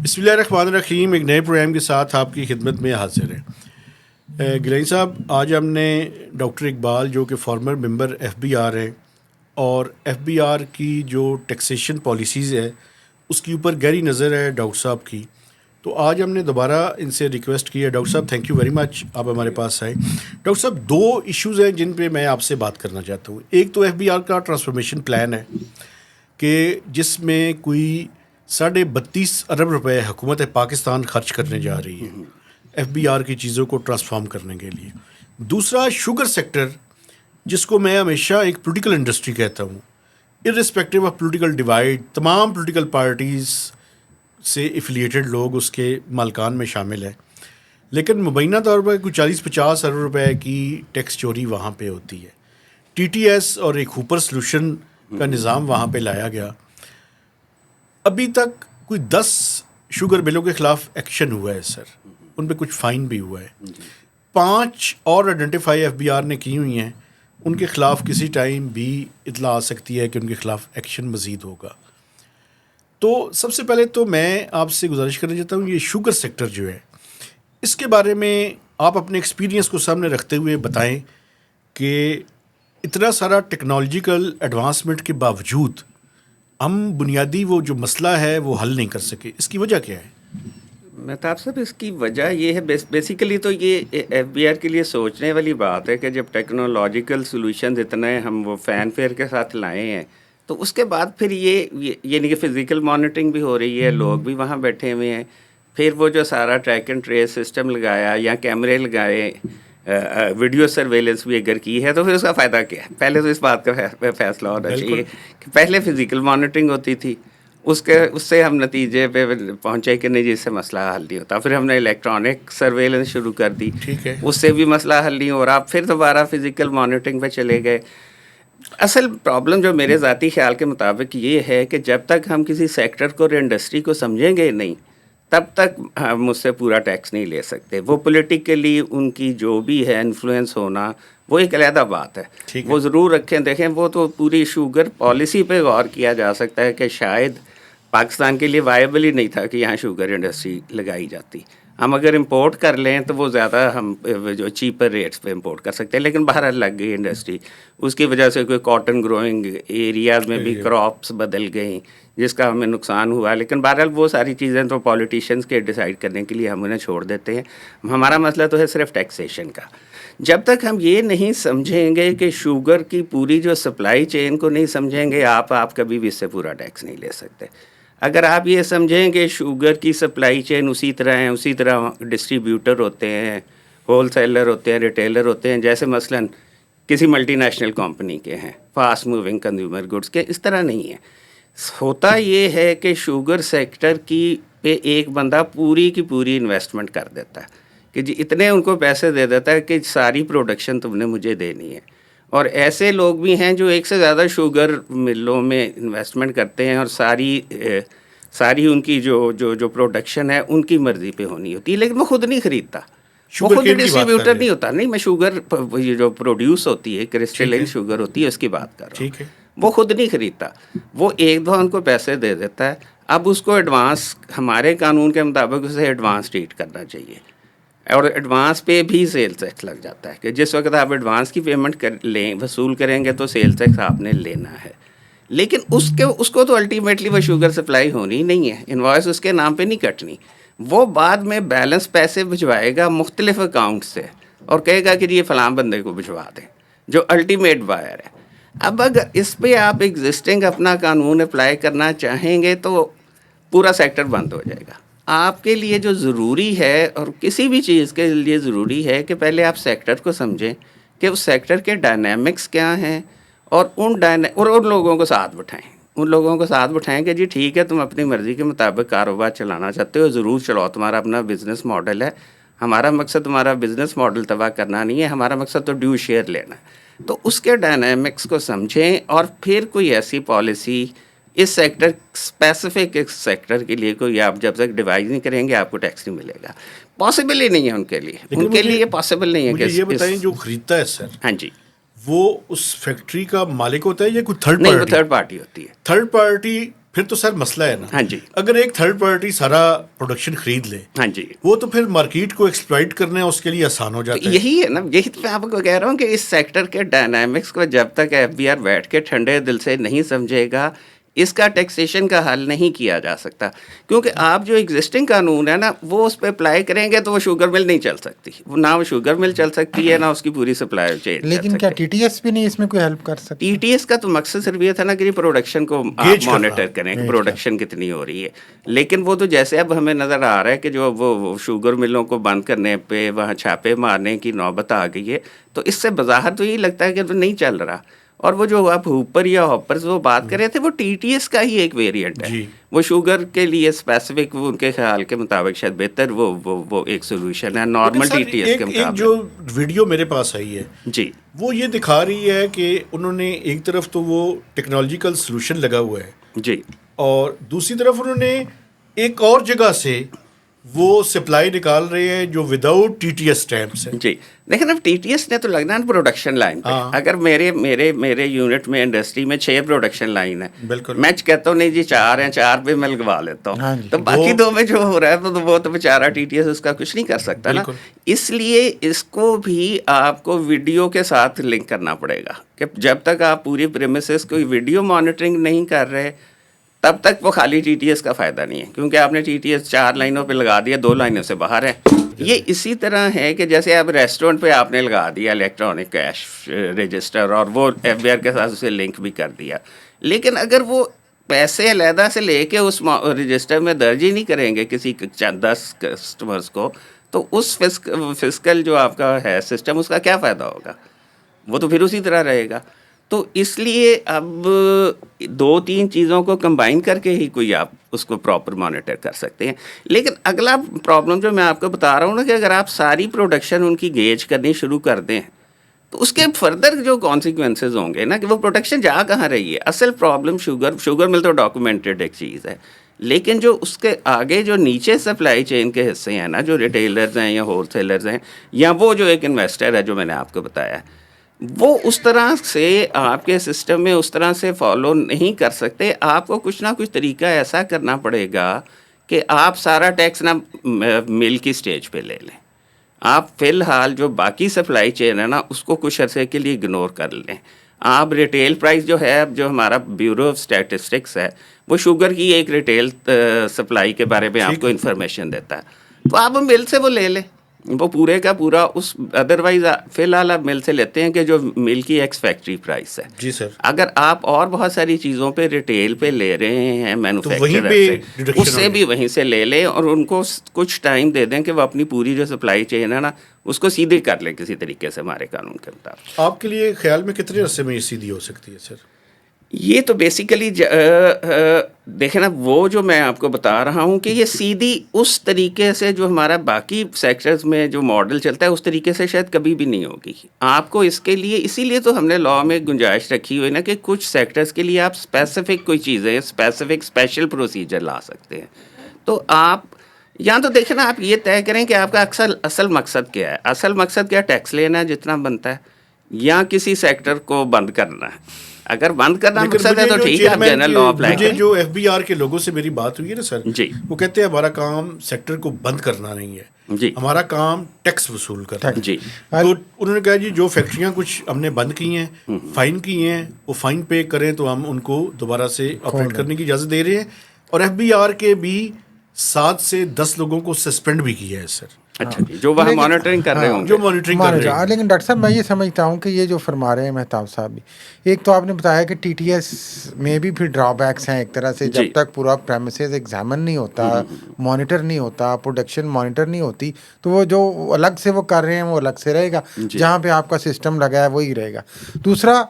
بسم اللہ الرحمن الرحیم. ایک نئے پروگرام کے ساتھ آپ کی خدمت میں حاضر ہیں. گلین صاحب, آج ہم نے ڈاکٹر اقبال جو کہ former member F B R ہیں اور ایف بی آر کی جو ٹیکسیشن پالیسیز ہے اس کے اوپر گہری نظر ہے ڈاکٹر صاحب کی, تو آج ہم نے دوبارہ ان سے ریکویسٹ کی ہے. ڈاکٹر صاحب تھینک یو ویری مچ, آپ ہمارے پاس آئے. ڈاکٹر صاحب, دو ایشوز ہیں جن پہ میں آپ سے بات کرنا چاہتا ہوں. ایک تو ایف بی آر کا ٹرانسفارمیشن پلان ہے کہ جس میں کوئی 32.5 ارب روپے حکومت پاکستان خرچ کرنے جا رہی ہے ایف بی آر کی چیزوں کو ٹرانسفارم کرنے کے لیے. دوسرا شوگر سیکٹر, جس کو میں ہمیشہ ایک پولیٹیکل انڈسٹری کہتا ہوں, ارسپیکٹو آف پولیٹیکل ڈیوائڈ, تمام پولیٹیکل پارٹیز سے ایفیلیٹڈ لوگ اس کے مالکان میں شامل ہیں, لیکن مبینہ طور پر کوئی 40-50 ارب روپے کی ٹیکس چوری وہاں پہ ہوتی ہے. ٹی ٹی ایس اور ایک ہوپر سلوشن کا نظام وہاں پہ لایا گیا. ابھی تک کوئی 10 شوگر بلوں کے خلاف ایکشن ہوا ہے سر, ان پہ کچھ فائن بھی ہوا ہے. 5 اور آئیڈینٹیفائی ایف بی آر نے کی ہوئی ہیں, ان کے خلاف کسی ٹائم بھی اطلاع آ سکتی ہے کہ ان کے خلاف ایکشن مزید ہوگا. تو سب سے پہلے تو میں آپ سے گزارش کرنا چاہتا ہوں, یہ شوگر سیکٹر جو ہے اس کے بارے میں آپ اپنے ایکسپیرینس کو سامنے رکھتے ہوئے بتائیں کہ اتنا سارا ٹیکنالوجیکل ایڈوانسمنٹ کے باوجود ہم بنیادی وہ جو مسئلہ ہے وہ حل نہیں کر سکے, اس کی وجہ کیا ہے؟ مہتاب صاحب, اس کی وجہ یہ ہے بیسیکلی تو یہ ایف بی آر کے لیے سوچنے والی بات ہے کہ جب ٹیکنالوجیکل سولوشنز اتنے ہم وہ فین فیئر کے ساتھ لائے ہیں تو اس کے بعد پھر یہ یعنی کہ فزیکل مانیٹرنگ بھی ہو رہی ہے, لوگ بھی وہاں بیٹھے ہوئے ہیں, پھر وہ جو سارا ٹریک اینڈ ٹریس سسٹم لگایا یا کیمرے لگائے, ویڈیو سرویلنس بھی اگر کی ہے تو پھر اس کا فائدہ کیا ہے؟ پہلے تو اس بات کا فیصلہ ہونا چاہیے کہ پہلے فزیکل مانیٹرنگ ہوتی تھی, اس سے ہم نتیجے پہ پہنچے کہ نہیں جی اس سے مسئلہ حل نہیں ہوتا. پھر ہم نے الیکٹرانک سرویلنس شروع کر دی, ٹھیک ہے, اس سے بھی مسئلہ حل نہیں ہو رہا. پھر دوبارہ فزیکل مانیٹرنگ پہ چلے گئے. اصل پرابلم جو میرے ذاتی خیال کے مطابق یہ ہے کہ جب تک ہم کسی سیکٹر کو اور انڈسٹری کو سمجھیں گے نہیں تب تک ہم اس سے پورا ٹیکس نہیں لے سکتے. وہ پولیٹیکلی ان کی جو بھی ہے انفلوئنس ہونا وہ ایک علیحدہ بات ہے, وہ ضرور رکھیں. دیکھیں وہ تو پوری شوگر پالیسی پہ غور کیا جا سکتا ہے کہ شاید پاکستان کے لیے وائبل ہی نہیں تھا کہ یہاں شوگر انڈسٹری لگائی جاتی. ہم اگر امپورٹ کر لیں تو وہ زیادہ ہم جو چیپر ریٹس پہ امپورٹ کر سکتے ہیں, لیکن باہر لگ گئی انڈسٹری, اس کی وجہ سے کوئی کاٹن گروئنگ ایریاز میں بھی کراپس بدل گئیں جس کا ہمیں نقصان ہوا. لیکن بہرحال وہ ساری چیزیں تو پولیٹیشینس کے ڈیسائیڈ کرنے کے لیے ہم انہیں چھوڑ دیتے ہیں. ہمارا مسئلہ تو ہے صرف ٹیکسیشن کا. جب تک ہم یہ نہیں سمجھیں گے کہ شوگر کی پوری جو سپلائی چین کو نہیں سمجھیں گے, آپ کبھی بھی اس سے پورا ٹیکس نہیں لے سکتے. اگر آپ یہ سمجھیں کہ شوگر کی سپلائی چین اسی طرح ہیں, اسی طرح ڈسٹریبیوٹر ہوتے ہیں, ہول سیلر ہوتے ہیں, ریٹیلر ہوتے ہیں, جیسے مثلاً کسی ملٹی نیشنل کمپنی کے ہیں, فاسٹ موونگ کنزیومر گڈس کے, اس طرح نہیں ہے. ہوتا یہ ہے کہ شوگر سیکٹر کی پہ ایک بندہ پوری کی پوری انویسٹمنٹ کر دیتا ہے کہ جی اتنے ان کو پیسے دے دیتا ہے کہ ساری پروڈکشن تم نے مجھے دینی ہے. اور ایسے لوگ بھی ہیں جو ایک سے زیادہ شوگر ملوں میں انویسٹمنٹ کرتے ہیں اور ساری ان کی جو پروڈکشن ہے ان کی مرضی پہ ہونی ہوتی ہے, لیکن وہ خود نہیں خریدتا, وہ خود ڈسٹریبیوٹر نہیں ہوتا. نہیں, میں شوگر یہ جو پروڈیوس ہوتی ہے کرسٹلائن شوگر ہوتی ہے اس کی بات کر رہا ہوں. وہ خود نہیں خریدتا, وہ ایک دو ان کو پیسے دے دیتا ہے. اب اس کو ایڈوانس ہمارے قانون کے مطابق اسے ایڈوانس ٹریٹ کرنا چاہیے, اور ایڈوانس پہ بھی سیل ٹیکس لگ جاتا ہے کہ جس وقت آپ ایڈوانس کی پیمنٹ وصول کریں گے تو سیل ٹیکس آپ نے لینا ہے. لیکن اس کو تو الٹیمیٹلی وہ شوگر سپلائی ہونی ہی نہیں ہے, انوائس اس کے نام پہ نہیں کٹنی. وہ بعد میں بیلنس پیسے بھجوائے گا مختلف اکاؤنٹ سے اور کہے گا کہ یہ فلاں بندے کو بھجوا دیں جو الٹیمیٹ بائر ہے. اب اگر اس پہ آپ ایگزسٹنگ اپنا قانون اپلائی کرنا چاہیں گے تو پورا سیکٹر بند ہو جائے گا. آپ کے لیے جو ضروری ہے, اور کسی بھی چیز کے لیے ضروری ہے, کہ پہلے آپ سیکٹر کو سمجھیں کہ اس سیکٹر کے ڈائنامکس کیا ہیں, اور ان لوگوں کو ساتھ بٹھائیں کہ جی ٹھیک ہے تم اپنی مرضی کے مطابق کاروبار چلانا چاہتے ہو, ضرور چلاؤ, تمہارا اپنا بزنس ماڈل ہے. ہمارا مقصد تمہارا بزنس ماڈل تباہ کرنا نہیں ہے, ہمارا مقصد تو ڈیو شیئر لینا ہے. تو اس کے ڈائنامکس کو سمجھیں اور پھر کوئی ایسی پالیسی اس سیکٹر اسپیسیفک ایک سیکٹر کے لیے کوئی آپ جب تک ڈیوائز نہیں کریں گے آپ کو ٹیکس نہیں ملے گا. پاسبل ہی نہیں ہے ان کے لیے, یہ پاسبل نہیں ہے. مجھے یہ بتائیں, جو خریدتا ہے سر, ہاں جی, وہ اس فیکٹری کا مالک ہوتا ہے یا کوئی تھرڈ پارٹی؟ نہیں, وہ تھرڈ پارٹی ہوتی ہے. تھرڈ پارٹی پھر تو سر مسئلہ ہے نا. ہاں جی. اگر ایک تھرڈ پارٹی سارا پروڈکشن خرید لے, ہاں جی, وہ تو پھر مارکیٹ کو ایکسپلائٹ کرنا اس کے لیے آسان ہو جاتا ہے. یہی ہے نا, یہی تو میں آپ کو کہہ رہا ہوں کہ اس سیکٹر کے ڈائنامکس کو جب تک ایف بی آر بیٹھ کے ٹھنڈے دل سے نہیں سمجھے گا, اس کا ٹیکسیشن کا حل نہیں کیا جا سکتا. کیونکہ آپ جو ایگزسٹنگ قانون ہے نا وہ اس پہ اپلائی کریں گے تو وہ شوگر مل نہیں چل سکتی, نہ وہ شوگر مل چل سکتی ہے, نہ اس کی پوری سپلائی چین. لیکن کیا ٹی ٹی ایس بھی نہیں اس میں کوئی ہیلپ کر سکتی؟ ٹی ٹی ایس کا تو مقصد صرف یہ تھا نا کہ پروڈکشن کو آپ مانیٹر کریں کہ پروڈکشن کتنی ہو رہی ہے. لیکن وہ تو جیسے اب ہمیں نظر آ رہا ہے کہ جو وہ شوگر ملوں کو بند کرنے پہ وہاں چھاپے مارنے کی نوبت آ گئی ہے, تو اس سے بظاہر تو یہی لگتا ہے کہ تو نہیں چل رہا. اور وہ جو آپ ہوپر یا ہاپرز وہ بات کر رہے تھے وہ ٹی ٹی ایس کا ہی ایک ویریئنٹ ہے. وہ شوگر کے لیے اسپیسیفک ان کے خیال کے مطابق شاید بہتر وہ ایک سولوشن ہے نارمل ٹی ٹی ایس کے مقابلے. ایک جو ویڈیو میرے پاس آئی ہے جی, وہ یہ دکھا رہی ہے کہ انہوں نے ایک طرف تو وہ ٹیکنالوجیکل سولوشن لگا ہوا ہے جی, اور دوسری طرف انہوں نے ایک اور جگہ سے وہ سپلائی نکال رہے ہیں جو without T T S stamps ہے. جی, لیکن اب ٹی ٹی ایس نے تو لگنا ہے پروڈکشن لائن پہ. اگر میرے یونٹ میں انڈسٹری میں 6 پروڈکشن لائن ہے, بالکل میں کہتا ہوں نہیں جی 4 ہیں, 4 پہ میں لگوا لیتا ہوں, تو باقی 2 میں جو ہو رہا ہے تو وہ تو بیچارہ ٹی ٹی ایس اس کا کچھ نہیں کر سکتا نا. اس لیے اس کو بھی آپ کو ویڈیو کے ساتھ لنک کرنا پڑے گا کہ جب تک آپ پوری پریمیسز کو ویڈیو مانیٹرنگ نہیں کر رہے تب تک وہ خالی ٹی ٹی ایس کا فائدہ نہیں ہے, کیونکہ آپ نے ٹی ٹی ایس 4 لائنوں پہ لگا دیا, 2 لائنوں سے باہر ہے. یہ اسی طرح ہے کہ جیسے آپ ریسٹورینٹ پہ آپ نے لگا دیا الیکٹرانک کیش رجسٹر اور وہ ایف بی آر کے ساتھ اسے لنک بھی کر دیا, لیکن اگر وہ پیسے علیحدہ سے لے کے اس رجسٹر میں درج ہی نہیں کریں گے کسی 10 کسٹمرز کو, تو اس فسکل جو آپ کا ہے سسٹم اس کا کیا فائدہ ہوگا, وہ تو پھر اسی طرح رہے گا. تو اس لیے اب 2-3 چیزوں کو کمبائن کر کے ہی کوئی آپ اس کو پراپر مانیٹر کر سکتے ہیں. لیکن اگلا پرابلم جو میں آپ کو بتا رہا ہوں نا کہ اگر آپ ساری پروڈکشن ان کی گیج کرنی شروع کر دیں تو اس کے فردر جو کانسیکوینسز ہوں گے نا کہ وہ پروڈکشن جا کہاں رہی ہے. اصل پرابلم شوگر مل تو ڈاکومنٹڈ ایک چیز ہے, لیکن جو اس کے آگے جو نیچے سپلائی چین کے حصے ہیں نا, جو ریٹیلرز ہیں یا ہول سیلرز ہیں یا وہ جو ایک انویسٹر ہے جو میں نے آپ کو بتایا, وہ اس طرح سے آپ کے سسٹم میں اس طرح سے فالو نہیں کر سکتے. آپ کو کچھ نہ کچھ طریقہ ایسا کرنا پڑے گا کہ آپ سارا ٹیکس نہ مل کی سٹیج پہ لے لیں, آپ فی الحال جو باقی سپلائی چین ہے نا اس کو کچھ عرصے کے لیے اگنور کر لیں. آپ ریٹیل پرائس جو ہے جو ہمارا بیورو آف اسٹیٹسٹکس ہے وہ شوگر کی ایک ریٹیل سپلائی کے بارے میں آپ کو انفارمیشن دیتا ہے, تو آپ مل سے وہ لے لیں, وہ پورے کا پورا اس ادروائز فی الحال آپ مل سے لیتے ہیں کہ جو مل کی ایکس فیکٹری پرائس ہے. جی سر. اگر آپ اور بہت ساری چیزوں پہ ریٹیل پہ لے رہے ہیں مینوفیکچرر سے, اس سے بھی وہیں سے لے لیں اور ان کو کچھ ٹائم دے دیں کہ وہ اپنی پوری جو سپلائی چین ہے نا اس کو سیدھی کر لیں کسی طریقے سے ہمارے قانون کے مطابق. آپ کے لیے خیال میں کتنے عرصے میں یہ سیدھی ہو سکتی ہے سر؟ یہ تو بیسیکلی دیکھیں نا, وہ جو میں آپ کو بتا رہا ہوں کہ یہ سیدھی اس طریقے سے جو ہمارا باقی سیکٹرز میں جو ماڈل چلتا ہے اس طریقے سے شاید کبھی بھی نہیں ہوگی. آپ کو اس کے لیے اسی لیے تو ہم نے لاء میں گنجائش رکھی ہوئی نا کہ کچھ سیکٹرز کے لیے آپ اسپیسیفک کوئی چیزیں اسپیسیفک اسپیشل پروسیجر لا سکتے ہیں. تو آپ یا تو دیکھیں نا, آپ یہ طے کریں کہ آپ کا اصل مقصد کیا ہے. اصل مقصد کیا, ٹیکس لینا ہے جتنا بنتا ہے, یا کسی سیکٹر کو بند کرنا ہے. اگر بند کرنا مقصد ہے تو ٹھیک ہے, آپ جنرل لاء اپلائی کریں. جو ایف بی آر کے لوگوں سے میری بات ہوئی ہے نا سر, جی, وہ کہتے ہیں ہمارا کام سیکٹر کو بند کرنا نہیں ہے, جی, ہمارا کام ٹیکس وصول کرنا ہے. جی, تو انہوں نے کہا جی جو فیکٹریاں کچھ ہم نے بند کی ہیں, فائن کی ہیں, وہ فائن پے کریں تو ہم ان کو دوبارہ سے آپریٹ کرنے کی اجازت دے رہے ہیں. اور ایف بی آر کے بھی 7 سے 10 لوگوں کو سسپینڈ بھی کیا ہے سر. اچھا جی, جو وہاں مانیٹرنگ کر رہے ہوں, جو مانیٹرنگ کر رہے ہیں. لیکن ڈاکٹر صاحب میں یہ سمجھتا ہوں کہ یہ جو فرما رہے ہیں مہتاب صاحب بھی, ایک تو آپ نے بتایا کہ ٹی ٹی ایس میں بھی پھر ڈرا بیکس ہیں ایک طرح سے, جب تک پورا پریمیسز ایگزامن نہیں ہوتا, مانیٹر نہیں ہوتا, پروڈکشن مانیٹر نہیں ہوتی, تو وہ جو الگ سے وہ کر رہے ہیں وہ الگ سے رہے گا, جہاں پہ آپ کا سسٹم لگا ہے وہی رہے گا. دوسرا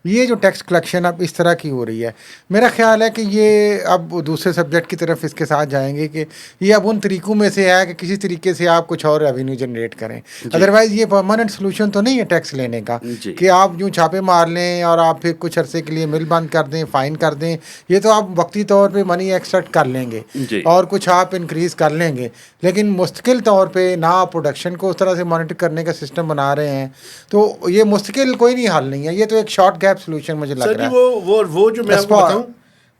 یہ جو ٹیکس کلیکشن اب اس طرح کی ہو رہی ہے, میرا خیال ہے کہ یہ اب دوسرے سبجیکٹ کی طرف اس کے ساتھ جائیں گے کہ یہ اب ان طریقوں میں سے ہے کہ کسی طریقے سے آپ کچھ اور ریونیو جنریٹ کریں. ادروائز یہ پرماننٹ سولوشن تو نہیں ہے ٹیکس لینے کا کہ آپ یوں چھاپے مار لیں اور آپ پھر کچھ عرصے کے لیے مل بند کر دیں, فائن کر دیں. یہ تو آپ وقتی طور پہ منی ایکسٹریکٹ کر لیں گے اور کچھ آپ انکریز کر لیں گے, لیکن مستقل طور پہ نہ آپ پروڈکشن کو اس طرح سے مانیٹر کرنے کا سسٹم بنا رہے ہیں, تو یہ مستقل کوئی نہیں حل نہیں ہے. یہ تو ایک شارٹ گیپ سولوشن مجھے لگ رہا ہے. وہ جو میں آپ کو بتاؤں,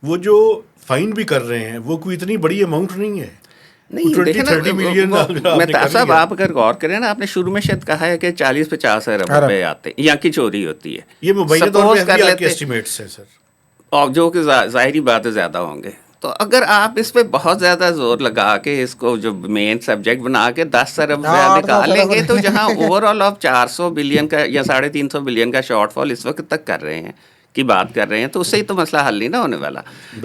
وہ جو فائن بھی کر رہے ہیں وہ کوئی اتنی بڑی اماؤنٹ نہیں ہے. نہیں دیکھیں 30 ملین مہتاب صاحب آپ اگر غور کریں نا, آپ نے شروع میں شاید کہا ہے کہ 40-50 ارب روپے آتے ہیں یا کی چوری ہوتی ہے. یہ مبینہ طور پہ کر FBR کے لیتے ایسٹیمیٹس ہیں سر, اور جو کہ ظاہری بات ہے زیادہ ہوں گے. تو اگر آپ اس پہ بہت زیادہ زور لگا کے اس کو جو مین سبجیکٹ بنا کے 10 ارب روپیہ نکالیں گے, تو جہاں اوور آل آپ 400 بلین کا یا 350 بلین کا شارٹ فال اس وقت تک کر رہے ہیں کی بات کر رہے ہیں, تو اس سے ہی تو مسئلہ حل نہیں نہ ہونے والا.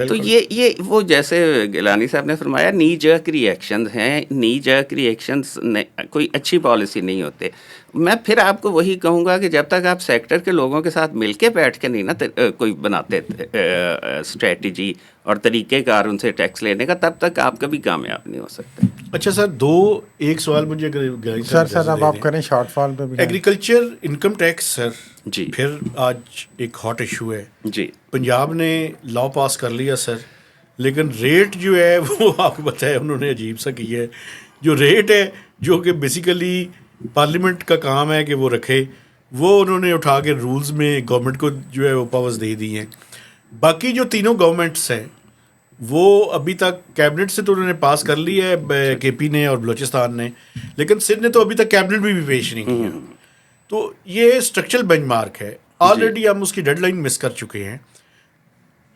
تو یہ وہ جیسے گیلانی صاحب نے فرمایا نی جرک ریئیکشنز ہیں, نی جرک ریئیکشنز کوئی اچھی پالیسی نہیں ہوتے. میں پھر آپ کو وہی کہوں گا کہ جب تک آپ سیکٹر کے لوگوں کے ساتھ مل کے بیٹھ کے نہیں نا کوئی بناتے اسٹریٹجی اور طریقہ کار ان سے ٹیکس لینے کا, تب تک آپ کبھی کامیاب نہیں ہو سکتے. اچھا سر, ایک سوال مجھے سر اب آپ کریں شارٹ فال پہ بھی. ایگریکلچر انکم ٹیکس سر, جی پھر آج ایک ہاٹ ایشو ہے. جی پنجاب نے لا پاس کر لیا سر, لیکن ریٹ جو ہے وہ آپ کو پتہ ہے انہوں نے عجیب سا کی ہے. جو ریٹ ہے جو کہ بیسیکلی پارلیمنٹ کا کام ہے کہ وہ رکھے, وہ انہوں نے اٹھا کے رولز میں گورنمنٹ کو جو ہے وہ پاورز دے دی ہیں. باقی جو تینوں گورنمنٹس ہیں وہ ابھی تک کیبنٹ سے تو انہوں نے پاس کر لی ہے, کے پی نے اور بلوچستان نے, لیکن سندھ نے تو ابھی تک کیبنٹ بھی پیش نہیں کیا. تو یہ اسٹرکچرل بینچ مارک ہے, آلریڈی ہم اس کی ڈیڈ لائن مس کر چکے ہیں.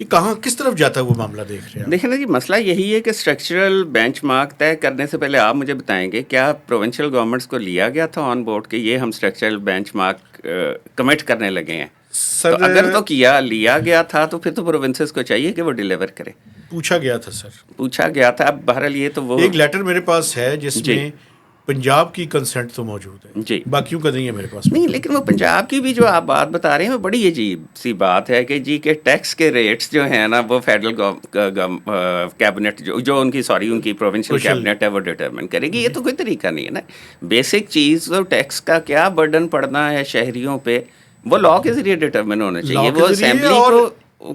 یہ کہاں کس طرف جاتا ہے وہ معاملہ دیکھ رہے ہیں؟ دیکھیں نا جی, مسئلہ یہی ہے کہ اسٹرکچرل بینچ مارک طے کرنے سے پہلے آپ مجھے بتائیں گے کیا پروونشل گورنمنٹس کو لیا گیا تھا آن بورڈ کہ یہ ہم اسٹرکچرل بینچ مارک کمٹ کرنے لگے ہیں؟ تو اگر تو لیا گیا تھا تو پھر تو پروونسز کو چاہیے کہ وہ ڈیلیور کرے. پوچھا گیا تھا سر, پوچھا گیا تھا. اب بہرحال یہ تو وہ ایک لیٹر میرے پاس ہے جس میں پنجاب کی کنسنٹ تو موجود ہے, جی باقیوں کا نہیں ہے میرے پاس. نہیں, لیکن وہ پنجاب کی بھی جو آپ بات بتا رہے ہیں وہ بڑی عجیب سی بات ہے کہ جی کہ ٹیکس کے ریٹس جو ہیں نا وہ فیڈرل کیبنٹ جو ان کی پروونشل کیبنٹ ہے وہ ڈٹرمن کرے گی. یہ تو کوئی طریقہ نہیں ہے نا. بیسک چیز تو ٹیکس کا کیا برڈن پڑنا ہے شہریوں پہ, وہ لا کے ذریعے ڈٹرمن ہونا چاہیے. وہ اسمبلی کو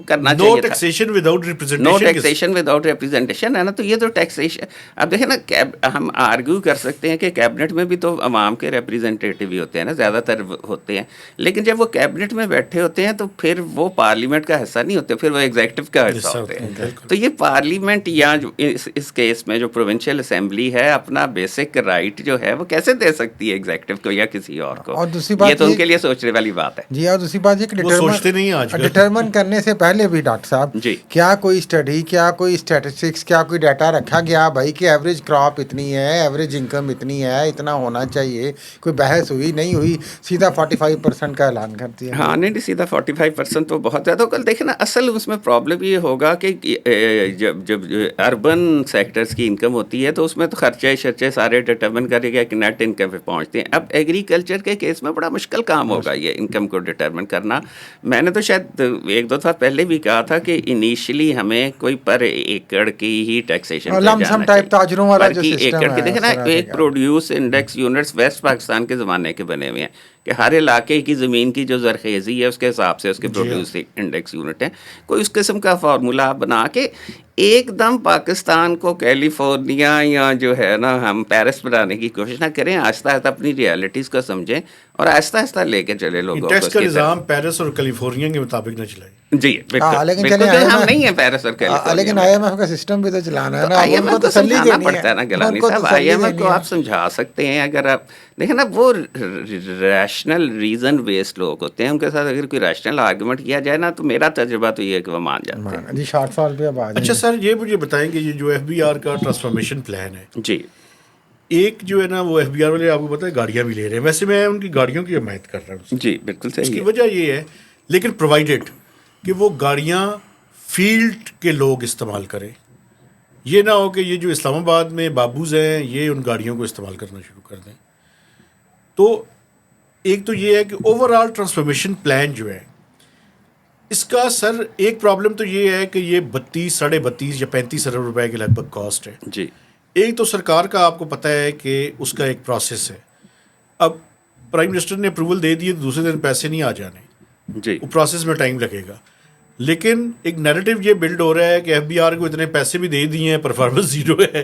کرنا چاہیے. نو ٹیکسیشن وداؤٹ ریپرزنٹیشن, نو ٹیکسیشن وداؤٹ ریپرزنٹیشن ہے نا. تو یہ تو ٹیکسیشن, اب دیکھیں نا, ہم آرگیو کر سکتے ہیں کہ کیبنٹ میں بھی تو عوام کے ریپرزنٹیٹیو ہی ہوتے ہیں نا, زیادہ تر ہوتے ہیں, لیکن جب وہ کیبنٹ میں بیٹھے ہوتے ہیں تو پھر وہ پارلیمنٹ کا حصہ نہیں ہوتے, پھر وہ ایگزیکٹو کا حصہ ہوتے ہیں. تو یہ پارلیمنٹ یا اس کیس میں جو پروونشل اسمبلی ہے اپنا بیسک رائٹ جو ہے وہ کیسے دے سکتی ہے ایگزیکٹو کو یا کسی اور کو؟ اور دوسری بات یہ تو ان کے لیے سوچنے والی بات ہے. جی, اور دوسری بات یہ کہ ڈٹرمن کرنے سے پہلے بھی ڈاکٹر صاحب کیا کوئی اسٹڈی, کیا کوئی اسٹیٹسٹکس, کیا کوئی ڈیٹا رکھا گیا بھائی کہ ایوریج کراپ اتنی ہے, ایوریج انکم اتنی ہے, اتنا ہونا چاہیے؟ کوئی بحث ہوئی نہیں ہوئی, سیدھا 45% کا اعلان کر دیا. ہاں نہیں, سیدھا 45% تو بہت زیادہ. کل دیکھیں نا, اصل اس میں پرابلم یہ ہوگا کہ جب اربن سیکٹرز کی انکم ہوتی ہے تو اس میں تو خرچے سارے ڈٹرمن کرے گا کہ نیٹ انکم پہ پہنچتے ہیں. اب ایگریکلچر کے کیس میں بڑا مشکل کام ہوگا یہ انکم کو ڈٹرمن کرنا. میں نے تو شاید 1-2 دفعہ پہلے بھی کہا تھا کہ انیشلی ہمیں کوئی پر ایکڑ کی ہی ٹیکسیشن لمسم ٹائپ تاجروں والا جو سسٹم ہے. دیکھیں نا, ایک produce index units west Pakistan کے زمانے کے بنے ہوئے ہیں کہ ہر علاقے کی زمین کی جو زرخیزی ہے اس کے حساب سے اس کے پروڈیوس انڈیکس یونٹ ہیں. کوئی اس قسم کا فارمولا بنا کے ایک دم پاکستان کو کیلیفورنیا یا جو ہے نا ہم پیرس بنانے کی کوشش نہ کریں. آہستہ آہستہ اپنی ریالٹیز کو سمجھیں اور آہستہ آہستہ لے کے چلے لوگوں کو. ٹیکس کا نظام پیرس اور کیلیفورنیا کے مطابق نہ چلائیں. جی بالکل, ہم نہیں ہیں پیرس اور کیلیفورنیا, لیکن آئی ایم ایف کا سسٹم بھی تو چلانا ہے نا. آئی ایم ایف کو سمجھانا پڑتا ہے نا گیلانی صاحب. آئی ایم ایف کو آپ سمجھا سکتے ہیں اگر آپ دیکھیں نا, وہ ریشنل ریزن بیسڈ لوگ ہوتے ہیں, ان کے ساتھ اگر کوئی ریشنل آرگومنٹ کیا جائے نا تو میرا تجربہ تو یہ ہے کہ وہ مان جاتے ہیں. جی شارٹ فال پہ اب آ جائیں. اچھا سر, یہ مجھے بتائیں کہ یہ جو ایف بی آر کا ٹرانسفارمیشن پلان ہے, جی ایک جو ہے نا وہ ایف بی آر والے آپ کو پتہ ہے گاڑیاں بھی لے رہے ہیں. ویسے میں ان کی گاڑیوں کی حمایت کر رہا ہوں. جی بالکل صحیح. اس کی وجہ یہ ہے, لیکن پرووائڈیڈ کہ وہ گاڑیاں فیلڈ کے لوگ استعمال کریں. یہ نہ ہو کہ یہ جو اسلام آباد میں بابوز ہیں یہ ان گاڑیوں کو استعمال کرنا شروع کر دیں. تو ایک تو یہ ہے کہ اوور آل ٹرانسفارمیشن پلان جو ہے اس کا سر ایک پرابلم تو یہ ہے کہ یہ 32 یا 35 ارب روپے کے لگ بھگ کاسٹ ہے. جی ایک تو سرکار کا آپ کو پتہ ہے کہ اس کا ایک پروسیس ہے. اب پرائم منسٹر نے اپروول دے دی تو دوسرے دن پیسے نہیں آ جانے, جی وہ پروسیس میں ٹائم لگے گا. لیکن ایک نیریٹو یہ بلڈ ہو رہا ہے کہ ایف بی آر کو اتنے پیسے بھی دے دیے ہیں, پرفارمنس زیرو ہے.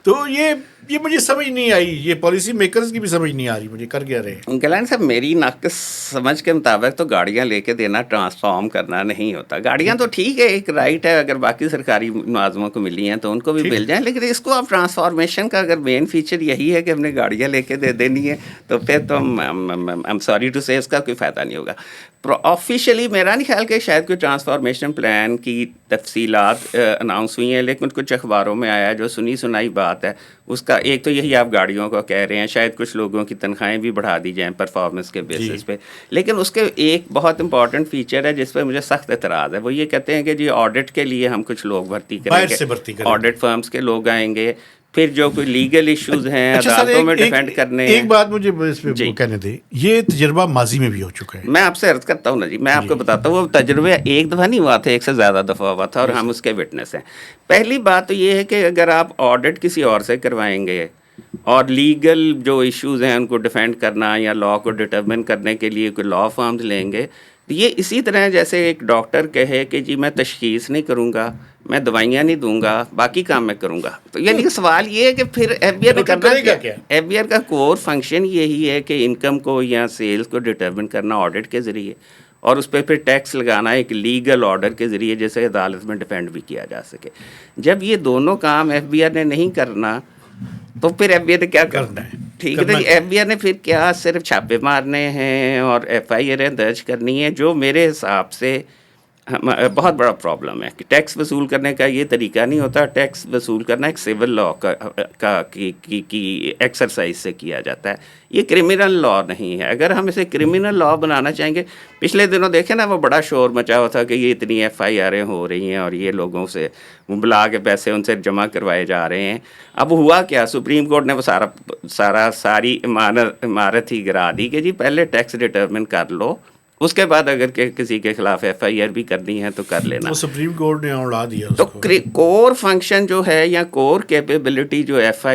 تو یہ مجھے سمجھ نہیں آئی، یہ پالیسی میکرز کی بھی سمجھ نہیں آ رہی مجھے، کر کیا رہے. گلان صاحب میری ناقص سمجھ کے مطابق تو گاڑیاں لے کے دینا ٹرانسفارم کرنا نہیں ہوتا. گاڑیاں تو ٹھیک ہے، ایک رائٹ ہے، اگر باقی سرکاری ملازموں کو ملی ہیں تو ان کو بھی مل جائیں، لیکن اس کو آپ ٹرانسفارمیشن کا اگر مین فیچر یہی ہے کہ ہم نے گاڑیاں لے کے دے دینی ہے تو پھر تو ایم سوری ٹو سے اس کا کوئی فائدہ نہیں ہوگا. آفیشیلی میرا نہیں خیال کہ شاید کوئی ٹرانسفارمیشن پلان کی تفصیلات اناؤنس ہوئی ہیں، لیکن کچھ اخباروں میں آیا جو سنی سنائی بات ہے اس کا. ایک تو یہی آپ گاڑیوں کو کہہ رہے ہیں، شاید کچھ لوگوں کی تنخواہیں بھی بڑھا دی جائیں پرفارمنس کے بیسس پہ، لیکن اس کے ایک بہت امپورٹنٹ فیچر ہے جس پہ مجھے سخت اعتراض ہے. وہ یہ کہتے ہیں کہ جی آڈٹ کے لیے ہم کچھ لوگ بھرتی کریں گے، آڈٹ فرمز کے لوگ آئیں گے، پھر جو کوئی لیگل ایشوز ہیں عدالتوں میں ڈیفینڈ کرنے ہیں. ایک بات مجھے اس پہ کہنے دیں، یہ تجربہ ماضی میں بھی ہو چکا ہے. میں آپ سے عرض کرتا ہوں نا جی، میں آپ کو بتاتا ہوں، وہ تجربہ ایک دفعہ نہیں ہوا تھا، ایک سے زیادہ دفعہ ہوا تھا اور ہم اس کے وٹنس ہیں. پہلی بات تو یہ ہے کہ اگر آپ آڈٹ کسی اور سے کروائیں گے اور لیگل جو ایشوز ہیں ان کو ڈیفینڈ کرنا یا لا کو ڈٹرمن کرنے کے لیے کوئی لا فارمز لیں گے، یہ اسی طرح جیسے ایک ڈاکٹر کہے کہ جی میں تشخیص نہیں کروں گا، میں دوائیاں نہیں دوں گا، باقی کام میں کروں گا. تو یعنی کہ سوال یہ ہے کہ پھر ایف بی آر نے کرنا کیا؟ ایف بی آر کا کور فنکشن یہی ہے کہ انکم کو یا سیلز کو ڈٹرمن کرنا آڈٹ کے ذریعے، اور اس پہ پھر ٹیکس لگانا ایک لیگل آرڈر کے ذریعے جیسے عدالت میں ڈیفینڈ بھی کیا جا سکے. جب یہ دونوں کام ایف بی آر نے نہیں کرنا تو پھر ایف بی آر نے کیا کرنا ہے؟ ٹھیک ہے، ایف بی آر نے پھر کیا صرف چھاپے مارنے ہیں اور ایف آئی آر درج کرنی ہے، جو میرے حساب سے بہت بڑا پرابلم ہے کہ ٹیکس وصول کرنے کا یہ طریقہ نہیں ہوتا. ٹیکس وصول کرنا ایک سول لا کی ایکسرسائز سے کیا جاتا ہے، یہ کرمنل لا نہیں ہے. اگر ہم اسے کرمنل لا بنانا چاہیں گے، پچھلے دنوں دیکھیں نا وہ بڑا شور مچا ہوا تھا کہ یہ اتنی ایف آئی آریں ہو رہی ہیں اور یہ لوگوں سے بلا کے پیسے ان سے جمع کروائے جا رہے ہیں. اب ہوا کیا؟ سپریم کورٹ نے وہ ساری عمارت ہی گرا دی کہ جی پہلے ٹیکس ڈٹرمن کر لو، اس کے بعد اگر کسی کے خلاف ایف آئی آر بھی کرنی ہے تو کر لینا. وہ سپریم کورٹ نے اڑا دیا. تو کور فنکشن جو ہے یا کور کیپیبلٹی جو ایف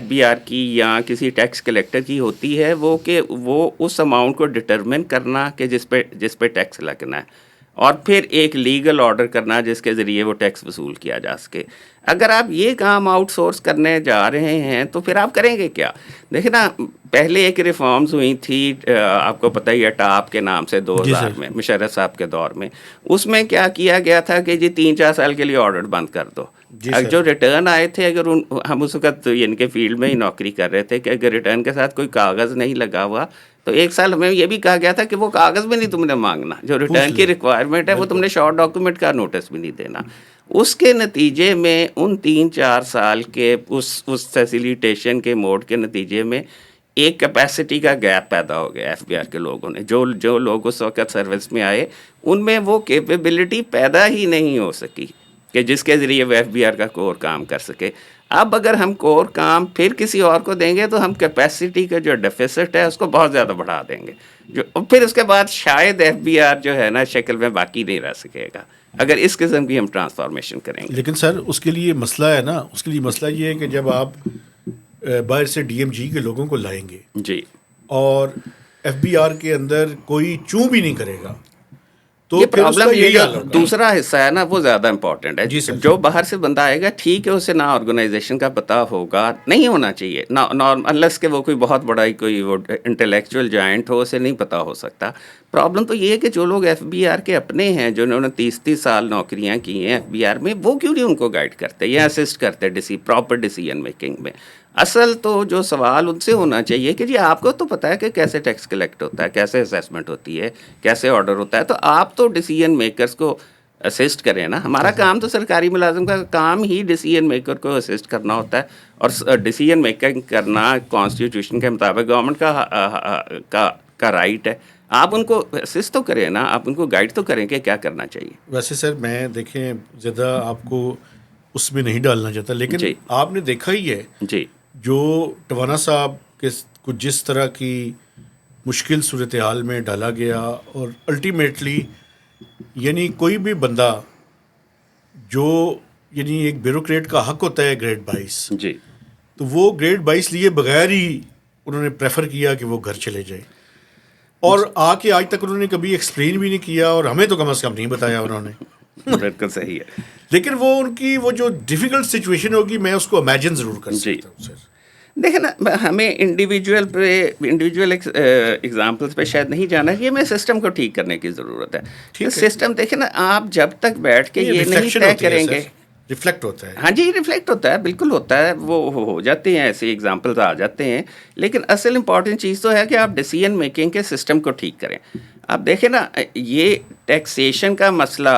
بی آر کی یا کسی ٹیکس کلیکٹر کی ہوتی ہے وہ کہ وہ اس اماؤنٹ کو ڈٹرمن کرنا کہ جس پہ ٹیکس لگنا ہے، اور پھر ایک لیگل آرڈر کرنا جس کے ذریعے وہ ٹیکس وصول کیا جا سکے. اگر آپ یہ کام آؤٹ سورس کرنے جا رہے ہیں تو پھر آپ کریں گے کیا؟ دیکھیں نا، پہلے ایک ریفارمز ہوئی تھی، آپ کو پتہ ہی ہے، ٹاپ کے نام سے 2000 میں مشرف صاحب کے دور میں. اس میں کیا کیا گیا تھا کہ جی 3-4 سال کے لیے آڈٹ بند کر دو. جو ریٹرن آئے تھے، اگر ہم اس وقت یعنی کہ فیلڈ میں ہی نوکری کر رہے تھے، کہ اگر ریٹرن کے ساتھ کوئی کاغذ نہیں لگا ہوا تو 1 سال ہمیں یہ بھی کہا گیا تھا کہ وہ کاغذ بھی نہیں تم نے مانگنا، جو ریٹرن کی ریکوائرمنٹ ہے وہ تم نے شارٹ ڈاکومنٹ کا نوٹس بھی نہیں دینا. اس کے نتیجے میں ان 3-4 سال کے اس فیسیلیٹیشن کے موڈ کے نتیجے میں ایک کیپیسٹی کا گیپ پیدا ہو گیا ایف بی آر کے لوگوں نے. جو لوگ اس وقت سروس میں آئے ان میں وہ کیپیبلٹی پیدا ہی نہیں ہو سکی کہ جس کے ذریعے وہ ایف بی آر کا کور کام کر سکے. اب اگر ہم کور کام پھر کسی اور کو دیں گے تو ہم کیپیسٹی کا جو ڈیفیسٹ ہے اس کو بہت زیادہ بڑھا دیں گے، پھر اس کے بعد شاید ایف بی آر جو ہے نا شکل میں باقی نہیں رہ سکے گا اگر اس قسم کی ہم ٹرانسفارمیشن کریں گے. لیکن سر اس کے لیے مسئلہ ہے نا، اس کے لیے مسئلہ یہ ہے کہ جب آپ باہر سے ڈی ایم جی کے لوگوں کو لائیں گے جی اور ایف بی آر کے اندر کوئی چوں بھی نہیں کرے گا تو یہ پرابلم یہ جو دوسرا حصہ ہے نا وہ زیادہ امپورٹنٹ ہے. جو باہر سے بندہ آئے گا ٹھیک ہے، اسے نہ آرگنائزیشن کا پتہ ہوگا، نہیں ہونا چاہیے انلیس کہ وہ کوئی بہت بڑا کوئی وہ انٹلیکچوئل جائنٹ ہو، اسے نہیں پتہ ہو سکتا. پرابلم تو یہ ہے کہ جو لوگ ایف بی آر کے اپنے ہیں، جنہوں نے 30 سال نوکریاں کی ہیں ایف بی آر میں، وہ کیوں نہیں ان کو گائیڈ کرتے یا اسسٹ کرتے پراپر ڈیسیژن میکنگ میں. اصل تو جو سوال ان سے ہونا چاہیے کہ جی آپ کو تو پتہ ہے کہ کیسے ٹیکس کلیکٹ ہوتا ہے، کیسے اسیسمنٹ ہوتی ہے، کیسے آرڈر ہوتا ہے، تو آپ تو ڈیسیژن میکرز کو اسسٹ کریں نا. ہمارا کام تو سرکاری ملازم کا کام ہی ڈیسیژن میکر کو اسسٹ کرنا ہوتا ہے، اور ڈیسیژن میکنگ کرنا کانسٹیٹیوشن کے مطابق گورنمنٹ کا رائٹ ہے. آپ ان کو اسسٹ تو کریں نا، آپ ان کو گائیڈ تو کریں کہ کیا کرنا چاہیے. ویسے سر میں دیکھیں زیادہ آپ کو اس میں نہیں ڈالنا چاہتا، لیکن آپ نے دیکھا ہی ہے جی جو ٹوانا صاحب کے کو جس طرح کی مشکل صورتحال میں ڈالا گیا، اور الٹیمیٹلی یعنی کوئی بھی بندہ جو یعنی ایک بیوروکریٹ کا حق ہوتا ہے گریڈ 22 جی، تو وہ گریڈ 22 لیے بغیر ہی انہوں نے پریفر کیا کہ وہ گھر چلے جائیں، اور آ کے آج تک انہوں نے کبھی ایکسپلین بھی نہیں کیا، اور ہمیں تو کم از کم نہیں بتایا انہوں نے. بالکل صحیح ہے. لیکن وہ ان کی وہ جو ڈیفیکلٹ سچویشن ہوگی میں اس کو امیجن ضرور کر سکتا ہوں سر. دیکھیں نا, ہمیں انڈیویجول ایگزامپلس پہ شاید نہیں جانا ہے, ہمیں سسٹم کو ٹھیک کرنے کی ضرورت ہے. سسٹم دیکھیں نا, آپ جب تک بیٹھ کے یہ نہیں طے کریں گے, ریفلیکٹ ہوتا ہے. ہاں جی ریفلیکٹ ہوتا ہے, بالکل ہوتا ہے, وہ ہو جاتے ہیں ایسے ایگزامپلز آ جاتے ہیں, لیکن اصل امپورٹنٹ چیز تو ہے کہ آپ ڈیسیژن میکنگ کے سسٹم کو ٹھیک کریں. آپ دیکھیں نا, یہ ٹیکسیشن کا مسئلہ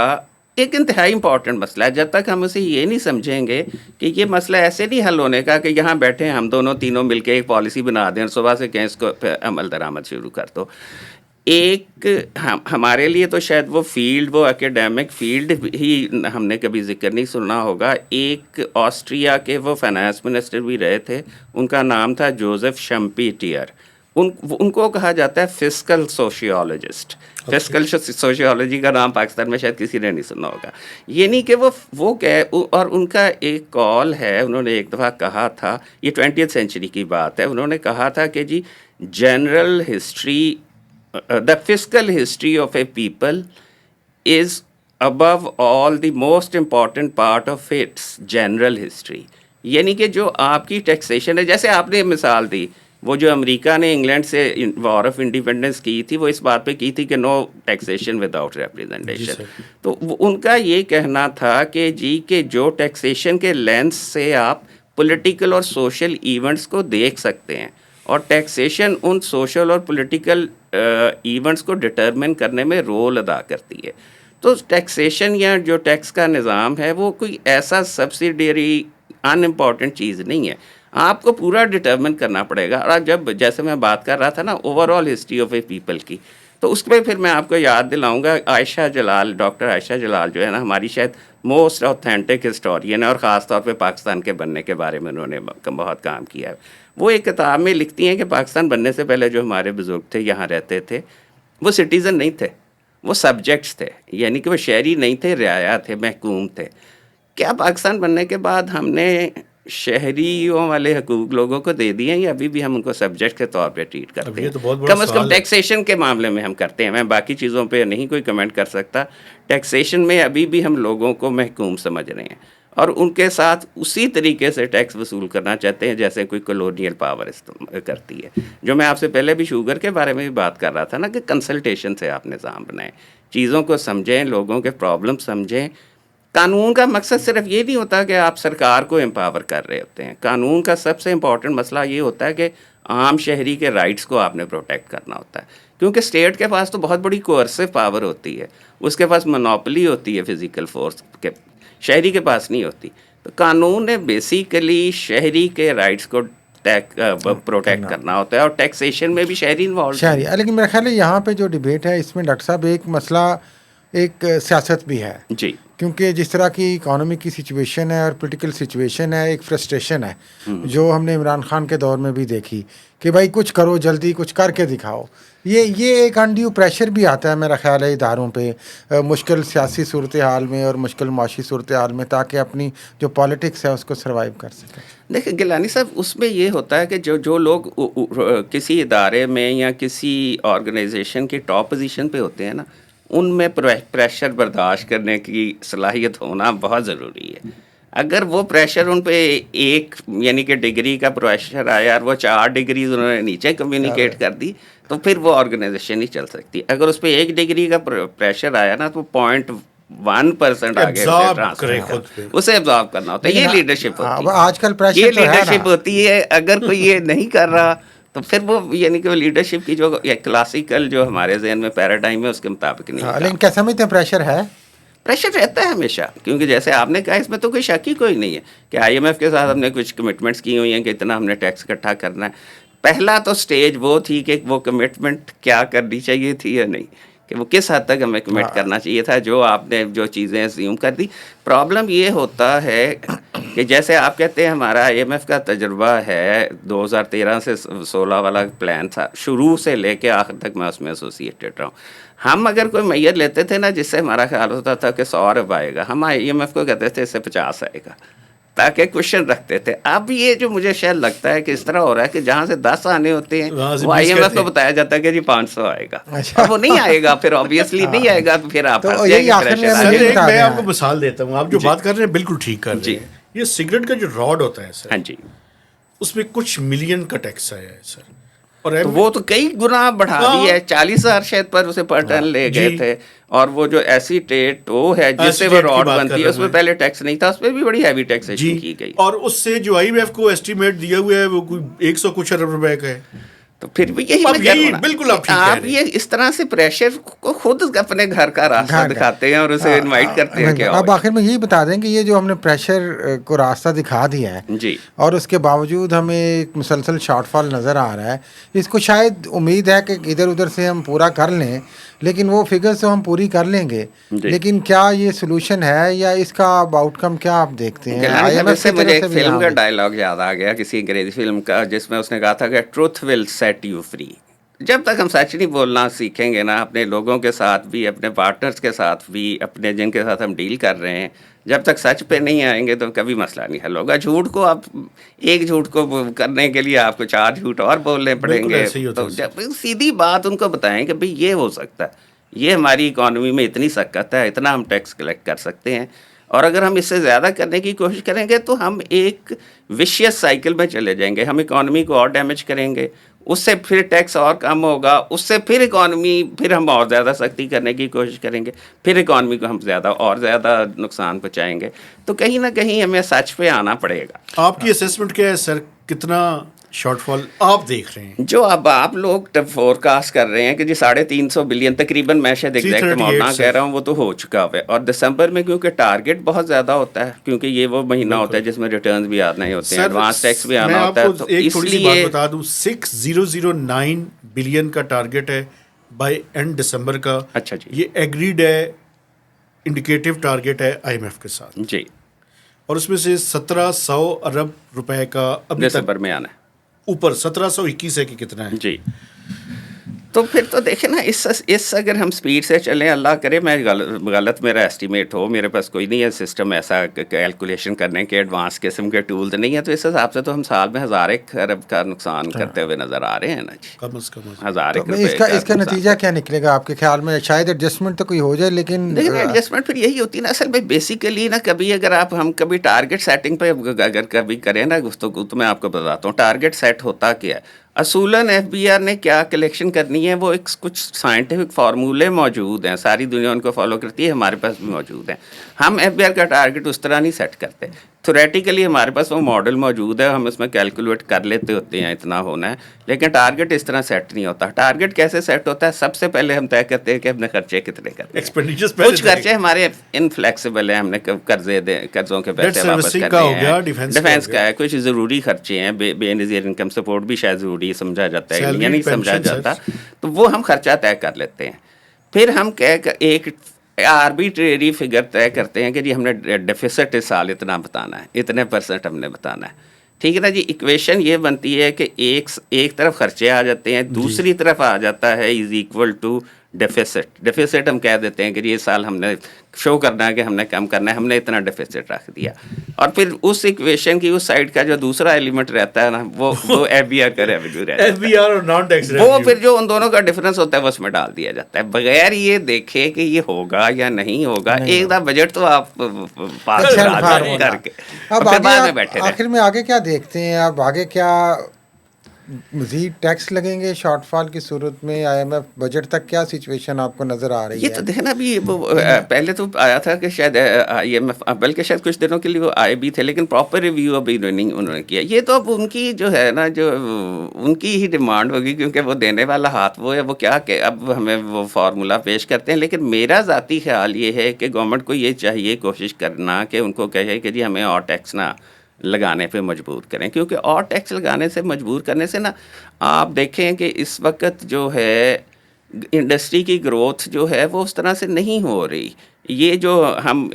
ایک انتہائی امپورٹنٹ مسئلہ ہے. جب تک ہم اسے یہ نہیں سمجھیں گے کہ یہ مسئلہ ایسے نہیں حل ہونے کا کہ یہاں بیٹھے ہم دونوں تینوں مل کے ایک پالیسی بنا دیں اور صبح سے کہیں اس کو عمل درآمد شروع کر دو. ایک ہمارے لیے تو شاید وہ فیلڈ, وہ اکیڈیمک فیلڈ ہی ہم نے کبھی ذکر نہیں سنا ہوگا. ایک آسٹریا کے وہ فائنانس منسٹر بھی رہے تھے, ان کا نام تھا جوزف شمپیٹیئر. ان کو کہا جاتا ہے فسکل سوشیولوجسٹ. فسکل سوشیولوجی کا نام پاکستان میں شاید کسی نے نہیں سنا ہوگا. یہ نہیں کہ وہ اور ان کا ایک کال ہے, انہوں نے ایک دفعہ کہا تھا, یہ 20th سینچری کی بات ہے, انہوں نے کہا تھا کہ جی general history, the fiscal history of a people is above all the most important part of its general history. یعنی کہ جو آپ کی ٹیکسیشن ہے, جیسے آپ نے مثال دی, وہ جو امریکہ نے انگلینڈ سے وار آف انڈیپینڈنس کی تھی, وہ اس بات پہ کی تھی کہ نو ٹیکسیشن وداؤٹ ریپریزنٹیشن. تو ان کا یہ کہنا تھا کہ جی کہ جو ٹیکسیشن کے لینس سے آپ پولیٹیکل اور سوشل ایونٹس کو دیکھ سکتے ہیں, اور ٹیکسیشن ان سوشل اور پولیٹیکل ایونٹس کو ڈٹرمن کرنے میں رول ادا کرتی ہے. تو ٹیکسیشن یا جو ٹیکس کا نظام ہے وہ کوئی ایسا سبسیڈیری ان امپورٹنٹ چیز نہیں ہے, آپ کو پورا ڈٹرمن کرنا پڑے گا. اور جب جیسے میں بات کر رہا تھا نا over all history of a people کی, تو اس پہ پھر میں آپ کو یاد دلاؤں گا عائشہ جلال, ڈاکٹر عائشہ جلال جو ہے نا, ہماری شاید موسٹ اوتھینٹک ہسٹورین ہے, اور خاص طور پہ پاکستان کے بننے کے بارے میں انہوں نے بہت کام کیا ہے. وہ ایک کتاب میں لکھتی ہیں کہ پاکستان بننے سے پہلے جو ہمارے بزرگ تھے یہاں رہتے تھے, وہ سٹیزن نہیں تھے, وہ سبجیکٹس تھے, یعنی کہ وہ شہری نہیں تھے, رعایا تھے, محکوم تھے. کیا پاکستان بننے کے بعد ہم نے شہریوں والے حقوق لوگوں کو دے دیے ہیں, یا ابھی بھی ہم ان کو سبجیکٹ کے طور پہ ٹریٹ کرتے ہیں؟ کم از کم ٹیکسیشن کے معاملے میں ہم کرتے ہیں. میں باقی چیزوں پہ نہیں کوئی کمنٹ کر سکتا. ٹیکسیشن میں ابھی بھی ہم لوگوں کو محکوم سمجھ رہے ہیں, اور ان کے ساتھ اسی طریقے سے ٹیکس وصول کرنا چاہتے ہیں جیسے کوئی کلونیل پاور کرتی ہے. جو میں آپ سے پہلے بھی شوگر کے بارے میں بھی بات کر رہا تھا نا, کہ کنسلٹیشن سے آپ نظام بنائیں, چیزوں کو سمجھیں, لوگوں کے پرابلم سمجھیں. قانون کا مقصد صرف یہ نہیں ہوتا کہ آپ سرکار کو امپاور کر رہے ہوتے ہیں. قانون کا سب سے امپورٹنٹ مسئلہ یہ ہوتا ہے کہ عام شہری کے رائٹس کو آپ نے پروٹیکٹ کرنا ہوتا ہے, کیونکہ اسٹیٹ کے پاس تو بہت بڑی کوئرسو پاور ہوتی ہے, اس کے پاس منوپلی ہوتی ہے فزیکل فورس کے, شہری کے پاس نہیں ہوتی. تو قانون نے بیسیکلی شہری کے رائٹس کو پروٹیکٹ کرنا ہوتا ہے, اور ٹیکسیشن میں بھی شہری انوالو شہری. لیکن میرا خیال ہے یہاں پہ جو ڈبیٹ ہے اس میں ڈاکٹر صاحب ایک مسئلہ ایک سیاست بھی ہے جی, کیونکہ جس طرح کی اکانومی کی سچویشن ہے اور پولیٹیکل سچویشن ہے, ایک فرسٹریشن ہے جو ہم نے عمران خان کے دور میں بھی دیکھی کہ بھائی کچھ کرو جلدی, کچھ کر کے دکھاؤ. یہ ایک انڈیو پریشر بھی آتا ہے میرا خیال ہے اداروں پہ مشکل سیاسی صورتحال میں اور مشکل معاشی صورتحال میں, تاکہ اپنی جو پالیٹکس ہے اس کو سروائیو کر سکیں. دیکھیں گیلانی صاحب, اس میں یہ ہوتا ہے کہ جو لوگ کسی ادارے میں یا کسی آرگنائزیشن کی ٹاپ پوزیشن پہ ہوتے ہیں نا, ان میں پریشر برداشت کرنے کی صلاحیت ہونا بہت ضروری ہے. اگر وہ پریشر ان پہ ایک یعنی کہ ڈگری کا پریشر آیا اور وہ 4 ڈگریز انہوں نے نیچے کمیونیکیٹ کر دی, تو پھر وہ آرگنائزیشن نہیں چل سکتی. اگر اس پہ 1 ڈگری کا پریشر آیا نا, تو 0.1% آگے اسے ابزارو کرنا ہوتا ہے. یہ لیڈرشپ ہوتی ہے, آج کل یہ لیڈرشپ ہوتی ہے. اگر کوئی یہ نہیں کر رہا تو پھر وہ یعنی کہ لیڈرشپ کی جو کلاسیکل جو ہمارے ذہن میں پیراڈائم ہے اس کے مطابق نہیں. لیکن کیا سمجھتے ہیں پریشر ہے؟ پریشر رہتا ہے ہمیشہ, کیونکہ جیسے آپ نے کہا اس میں تو کوئی شک ہی کوئی نہیں ہے کہ IMF کے ساتھ ہم نے کچھ کمٹمنٹس کی ہوئی ہیں کہ اتنا ہم نے ٹیکس اکٹھا کرنا ہے. پہلا تو سٹیج وہ تھی کہ وہ کمٹمنٹ کیا کرنی چاہیے تھی یا نہیں, کہ وہ کس حد تک ہمیں کمٹ کرنا چاہیے تھا. جو آپ نے جو چیزیں ایزیوم کر دی. پرابلم یہ ہوتا ہے کہ جیسے آپ کہتے ہیں ہمارا IMF کا تجربہ ہے 2013 سے 16 والا پلان تھا, شروع سے لے کے آخر تک میں اس میں ایسوسیٹیڈ رہا ہوں. ہم اگر کوئی میعر لیتے تھے نا جس سے ہمارا خیال ہوتا تھا کہ 100 ارب آئے گا, ہم IMF کو کہتے تھے اس سے 50 آئے گا. تاکہ کوشچن رکھتے تھے. اب یہ جو مجھے شاید لگتا ہے کہ اس طرح ہو رہا ہے کہ جہاں سے 10 آنے ہوتے ہیں وہ IMF کو بتایا جاتا ہے کہ جی 500 آئے گا, اور وہ نہیں آئے گا, پھر آبویسلی نہیں آئے گا, تو پھر آپ میں آپ کو مثال دیتا ہوں. آپ جو بات کر رہے ہیں بالکل ٹھیک کر رہے ہیں. یہ سگریٹ کا جو راڈ ہوتا ہے سر, ہاں جی, اس میں کچھ ملین کا ٹیکس آیا ہے سر, اور وہ تو کئی گنا بڑھا دیا ہے. 40,000 شاید پر اسے پر ٹن لے گئے تھے. اور وہ جو ایسیٹیٹ وہ ہے جس سے وہ راڈ بنتی ہے, اس میں پہلے ٹیکس نہیں تھا, اس پہ بھی بڑی ہیوی ٹیکسیشن کی گئی. اور اس سے جو IMF کو ایسٹیمیٹ دیا ہوا ہے وہ کوئی 100 کچھ ارب روپے کا ہے. تو پھر بھی یہی بالکل آپ یہ اس طرح سے پریشر کو خود اپنے گھر کا راستہ دکھاتے ہیں اور اسے انوائٹ کرتے ہیں. اب آخر میں یہی بتا دیں کہ یہ جو ہم نے پریشر کو راستہ دکھا دیا ہے جی, اور اس کے باوجود ہمیں ایک مسلسل شارٹ فال نظر آ رہا ہے, اس کو شاید امید ہے کہ ادھر ادھر سے ہم پورا کر لیں, لیکن وہ فگرز تو ہم پوری کر لیں گے, لیکن کیا یہ سولوشن ہے یا اس کا آؤٹ کم کیا آپ دیکھتے ہیں؟ مجھے ایک فلم کا ڈائلاگ یاد آ گیا, کسی انگریزی فلم کا, جس میں اس نے کہا تھا کہ truth will set you free. جب تک ہم سچ نہیں بولنا سیکھیں گے نا, اپنے لوگوں کے ساتھ بھی, اپنے پارٹنرز کے ساتھ بھی, اپنے جن کے ساتھ ہم ڈیل کر رہے ہیں, جب تک سچ پہ نہیں آئیں گے تو کبھی مسئلہ نہیں حل ہوگا. جھوٹ کو آپ ایک جھوٹ کو کرنے کے لیے آپ کو 4 جھوٹ اور بولنے پڑیں گے. تو جب سیدھی بات ان کو بتائیں کہ بھئی یہ ہو سکتا ہے, یہ ہماری اکانومی میں اتنی سکت ہے, اتنا ہم ٹیکس کلیکٹ کر سکتے ہیں, اور اگر ہم اس سے زیادہ کرنے کی کوشش کریں گے تو ہم ایک وشیس سائیکل میں چلے جائیں گے. ہم اکانومی کو اور ڈیمیج کریں گے, اس سے پھر ٹیکس اور کم ہوگا, اس سے پھر اکانومی, پھر ہم اور زیادہ سختی کرنے کی کوشش کریں گے, پھر اکانومی کو ہم زیادہ اور زیادہ نقصان پہنچائیں گے. تو کہیں نہ کہیں ہمیں سچ پہ آنا پڑے گا. آپ کی اسیسمنٹ کیا ہے سر, کتنا شارٹ فال آپ دیکھ رہے ہیں؟ جو اب آپ لوگ فور کاسٹ کر رہے ہیں کہ جی 350 بلین تقریباً, میں شاید ایگزیکٹ اماؤنٹ نہ کہہ رہا ہوں, وہ تو ہو چکا ہے. اور دسمبر میں کیونکہ ٹارگیٹ بہت زیادہ ہوتا ہے, کیونکہ یہ وہ مہینہ ہوتا ہے جس میں ریٹرنز بھی آنے ہوتے ہیں, ایڈوانس ٹیکس بھی آنا ہوتا ہے. تو ایک تھوڑی سی بات بتا دوں, 6009 بلین کا ٹارگیٹ ہے بائی اینڈ دسمبر کا. اچھا جی, یہ ایگریڈ ہے, انڈیکیٹو ٹارگیٹ ہے IMF کے ساتھ جی, اور اس میں سے 1700 ارب روپے کا ابھی دسمبر میں آنا ہے, اوپر 1721 ہے کہ کتنا ہے جی. تو پھر تو دیکھیں نا, اس اگر ہم سپیڈ سے چلیں, اللہ کرے میں غلط میرا ایسٹیمیٹ ہو, میرے پاس کوئی نہیں ہے سسٹم ایسا کیلکولیشن کرنے کے, ایڈوانس قسم کے ٹولز نہیں ہے, تو اس حساب سے تو ہم سال میں 1000 ارب کا نقصان کرتے ہوئے نظر آ رہے ہیں نا جی, کم از کم 1000 اس کا نتیجہ کیا نکلے گا آپ کے خیال میں؟ شاید ایڈجسٹمنٹ تو کوئی ہو جائے, لیکن ایڈجسٹمنٹ پھر یہی ہوتی ہے نا اصل میں بیسیکلی نا. کبھی اگر ہم کبھی ٹارگیٹ سیٹنگ پہ اگر کبھی کریں نا گفتگو, تو میں آپ کو بتاتا ہوں ٹارگیٹ سیٹ ہوتا کیا ہے. اصولاً FBR نے کیا کلیکشن کرنی ہے, وہ ایک کچھ سائنٹیفک فارمولے موجود ہیں, ساری دنیا ان کو فالو کرتی ہے, ہمارے پاس بھی موجود ہیں. ہم FBR کا ٹارگیٹ اس طرح نہیں سیٹ کرتے. تھیوریٹیکلی ہمارے پاس وہ ماڈل موجود ہے, ہم اس میں کیلکولیٹ کر لیتے ہوتے ہیں اتنا ہونا ہے, لیکن ٹارگیٹ اس طرح سیٹ نہیں ہوتا. ٹارگیٹ کیسے سیٹ ہوتا ہے؟ سب سے پہلے ہم طے کرتے ہیں کہ اپنے خرچے کتنے کرنے ہیں. کچھ خرچے ہمارے انفلیکسیبل ہیں, ہم نے قرضوں کے پیسے واپس کرنے ہیں, ڈیفینس کا ہے, کچھ ضروری خرچے ہیں, بے نظیر انکم سپورٹ بھی شاید ضروری سمجھا جاتا ہے یا نہیں سمجھا جاتا, تو وہ ہم خرچہ طے کر لیتے ہیں. پھر ہم ایک آربیٹری فگر طے کرتے ہیں کہ جی ہم نے ڈیفیسٹ اس سال اتنا بتانا ہے, اتنے % ہم نے بتانا ہے. ٹھیک ہے نا جی. ایکویشن یہ بنتی ہے کہ ایک طرف خرچے آ جاتے ہیں, دوسری طرف آ جاتا ہے از ایکول ٹو ڈیفیسٹ ہم کہہ دیتے ہیں کہ یہ سال ہم نے شو کرنا ہے کہ ہم نے کم کرنا ہے, ہم نے اتنا ڈیفیسٹ رکھ دیا. اور پھر اس ایکویشن کی اس سائڈ کا جو دوسرا ایلیمنٹ رہتا ہے نا, وہ FBR کا ریونیو رہتا ہے, FBR اور نان ٹیکس وہ پھر جو ان دونوں کا ڈفرینس ہوتا ہے وہ اس میں ڈال دیا جاتا ہے, بغیر یہ دیکھے کہ یہ ہوگا یا نہیں ہوگا. ایک دفعہ بجٹ تو آپ پاس کر کے آخر میں آگے کیا دیکھتے ہیں آپ؟ آگے کیا مزید ٹیکس لگیں گے شارٹ فال کی صورت میں؟ IMF بجٹ تک کیا سچویشن آپ کو نظر آ رہی ہے؟ یہ تو دیکھنا ابھی پہلے تو آیا تھا کہ شاید IMF, بلکہ شاید کچھ دنوں کے لیے وہ آئے بھی تھے, لیکن پراپر ریویو ابھی انہوں نے کیا. یہ تو اب ان کی جو ہے نا, جو ان کی ہی ڈیمانڈ ہوگی, کیونکہ وہ دینے والا ہاتھ وہ ہے, وہ کیا کہ اب ہمیں وہ فارمولا پیش کرتے ہیں. لیکن میرا ذاتی خیال یہ ہے کہ گورنمنٹ کو یہ چاہیے کوشش کرنا کہ ان کو کہے کہ جی ہمیں اور ٹیکس نہ لگانے پہ مجبور کریں, کیونکہ اور ٹیکس لگانے سے مجبور کرنے سے نا, آپ دیکھیں کہ اس وقت جو ہے انڈسٹری کی گروتھ جو ہے وہ اس طرح سے نہیں ہو رہی. یہ جو ہم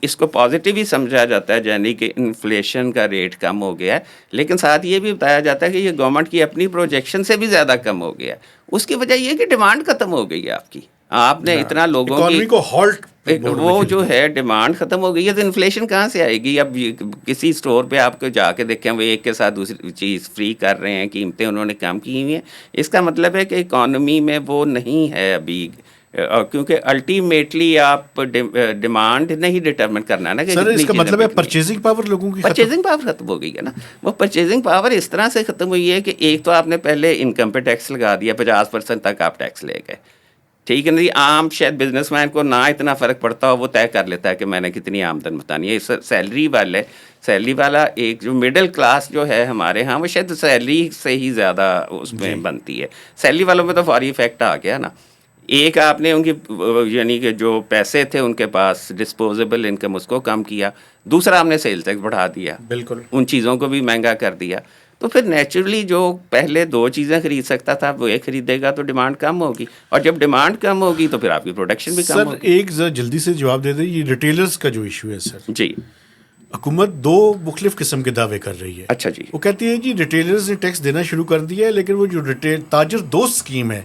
اس کو پازیٹیو ہی سمجھا جاتا ہے, یعنی کہ انفلیشن کا ریٹ کم ہو گیا ہے, لیکن ساتھ یہ بھی بتایا جاتا ہے کہ یہ گورنمنٹ کی اپنی پروجیکشن سے بھی زیادہ کم ہو گیا ہے. اس کی وجہ یہ کہ ڈیمانڈ ختم ہو گئی ہے آپ کی, آپ نے اتنا لوگوں کی اکانومی کو ہالٹ وہ جو ہے ڈیمانڈ ختم ہو گئی ہے، تو انفلیشن کہاں سے آئے گی؟ اب کسی اسٹور پہ آپ کو جا کے دیکھیں وہ ایک کے ساتھ دوسری چیز فری کر رہے ہیں، قیمتیں انہوں نے کم کی ہوئی ہیں. اس کا مطلب ہے کہ اکانومی میں وہ نہیں ہے ابھی، کیونکہ الٹیمیٹلی آپ ڈیمانڈ نہیں ڈٹرمن کرنا نا کہ سر اس کا مطلب ہے پرچیزنگ پرچیزنگ پاور لوگوں کی پرچیزنگ پاور ختم ہو گئی ہے نا. وہ پرچیزنگ پاور اس طرح سے ختم ہوئی ہے کہ ایک تو آپ نے پہلے انکم پہ ٹیکس لگا دیا، 50% تک آپ ٹیکس لے گئے، ٹھیک ہے نا جی. عام شاید بزنس مین کو نہ اتنا فرق پڑتا ہو، وہ طے کر لیتا ہے کہ میں نے کتنی آمدن بتانی ہے. سیلری والا ایک جو مڈل کلاس جو ہے ہمارے ہاں، وہ شاید سیلری سے ہی زیادہ اس میں بنتی ہے. سیلری والوں میں تو فوری افیکٹ آ گیا نا. ایک آپ نے ان کی یعنی کہ جو پیسے تھے ان کے پاس ڈسپوزیبل انکم، اس کو کم کیا. دوسرا ہم نے سیل ٹیکس بڑھا دیا، بالکل ان چیزوں کو بھی مہنگا کر دیا. تو پھر نیچرلی جو پہلے 2 چیزیں خرید سکتا تھا وہ ایک خریدے گا، تو ڈیمانڈ کم ہوگی، اور جب ڈیمانڈ کم ہوگی تو پھر آپ کی پروڈکشن بھی کم سر ہوگی. ایک ذرا جلدی سے جواب دے دیں، یہ ریٹیلرز کا جو ایشو ہے سر، جی حکومت 2 مختلف قسم کے دعوے کر رہی ہے. اچھا جی. وہ کہتی ہے جی ریٹیلرز نے ٹیکس دینا شروع کر دیا ہے، لیکن وہ جو تاجر دوست اسکیم ہے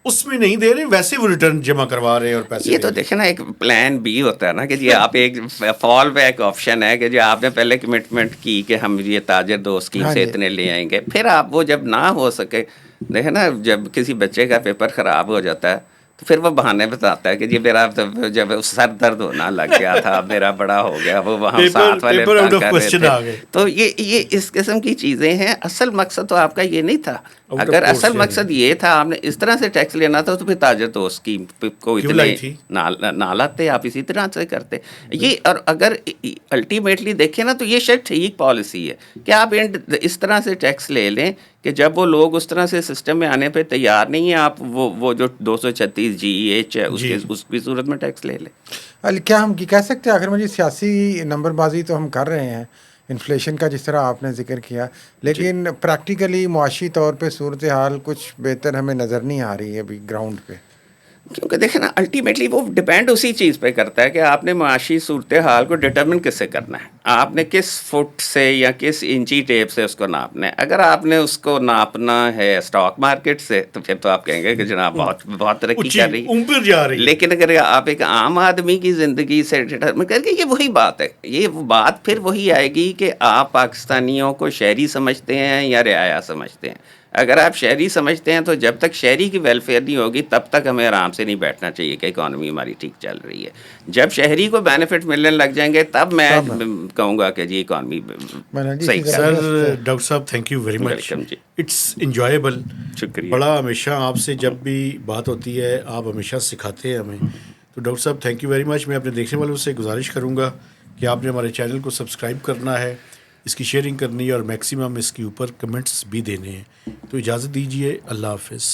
اس میں نہیں دے رہے، ویسے وہ ریٹرن جمع کروا رہے ہیں اور پیسے یہ تو دیکھیں نا، ایک پلان بی ہوتا ہے نا کہ جی آپ ایک فال بیک آپشن ہے کہ جی آپ نے پہلے کمٹمنٹ کی کہ ہم یہ تاجر دو اسکیم سے اتنے لے آئیں گے، پھر آپ وہ جب نہ ہو سکے، دیکھیں نا جب کسی بچے کا پیپر خراب ہو جاتا ہے تو پھر وہ بہانے بتاتا ہے کہ جی میرا جب سر درد ہونا لگ گیا تھا، میرا بڑا ہو گیا، وہ وہاں ساتھ والے تنگ کر رہے تھے. تو یہ اس قسم کی چیزیں ہیں. اصل مقصد تو آپ کا یہ نہیں تھا. اگر اصل مقصد یہ تھا آپ نے اس طرح سے ٹیکس لینا تھا تو پھر تاجر تو اس کی کو اتنے نہ لاتے، آپ اسی طرح سے کرتے یہ. اور اگر الٹیمیٹلی دیکھیں نا تو یہ شاید ٹھیک پالیسی ہے کہ آپ اس طرح سے ٹیکس لے لیں کہ جب وہ لوگ اس طرح سے سسٹم میں آنے پہ تیار نہیں ہیں، آپ وہ جو 236 GEH ہے اس کی صورت میں ٹیکس لے لیں. کیا ہم کہہ سکتے ہیں آخر میں جی سیاسی نمبر بازی تو ہم کر رہے ہیں انفلیشن کا جس طرح آپ نے ذکر کیا، لیکن پریکٹیکلی معاشی طور پہ صورتحال کچھ بہتر ہمیں نظر نہیں آ رہی ہے ابھی گراؤنڈ پہ. کیونکہ دیکھیں نا الٹیمیٹلی وہ ڈپینڈ اسی چیز پہ کرتا ہے کہ آپ نے معاشی صورتحال کو ڈٹرمن کس سے کرنا ہے، آپ نے کس فٹ سے یا کس انچی ٹیپ سے اس کو ناپنا ہے. اگر آپ نے اس کو ناپنا ہے اسٹاک مارکیٹ سے تو پھر تو آپ کہیں گے کہ جناب بہت ترقی کر رہی ہے. لیکن اگر آپ ایک عام آدمی کی زندگی سے ڈٹرمن کر کے، یہ وہی بات ہے، یہ بات پھر وہی آئے گی کہ آپ پاکستانیوں کو شہری سمجھتے ہیں یا رعایا سمجھتے ہیں. اگر آپ شہری سمجھتے ہیں تو جب تک شہری کی ویلفیئر نہیں ہوگی تب تک ہمیں آرام سے نہیں بیٹھنا چاہیے کہ اکانومی ہماری ٹھیک چل رہی ہے. جب شہری کو بینیفٹ ملنے لگ جائیں گے تب میں کہوں گا کہ جی اکانومی صحیح. سر ڈاکٹر صاحب thank you very much, welcome جی، اٹس انجوائیبل. شکریہ. بڑا ہمیشہ آپ سے جب بھی بات ہوتی ہے آپ ہمیشہ سکھاتے ہیں ہمیں. تو ڈاکٹر صاحب تھینک یو ویری مچ. میں اپنے دیکھنے والوں سے گزارش کروں گا کہ آپ نے ہمارے چینل کو سبسکرائب کرنا ہے، اس کی شیئرنگ کرنی ہے اور میکسیمم اس کے اوپر کمنٹس بھی دینے ہیں. تو اجازت دیجیے، اللہ حافظ.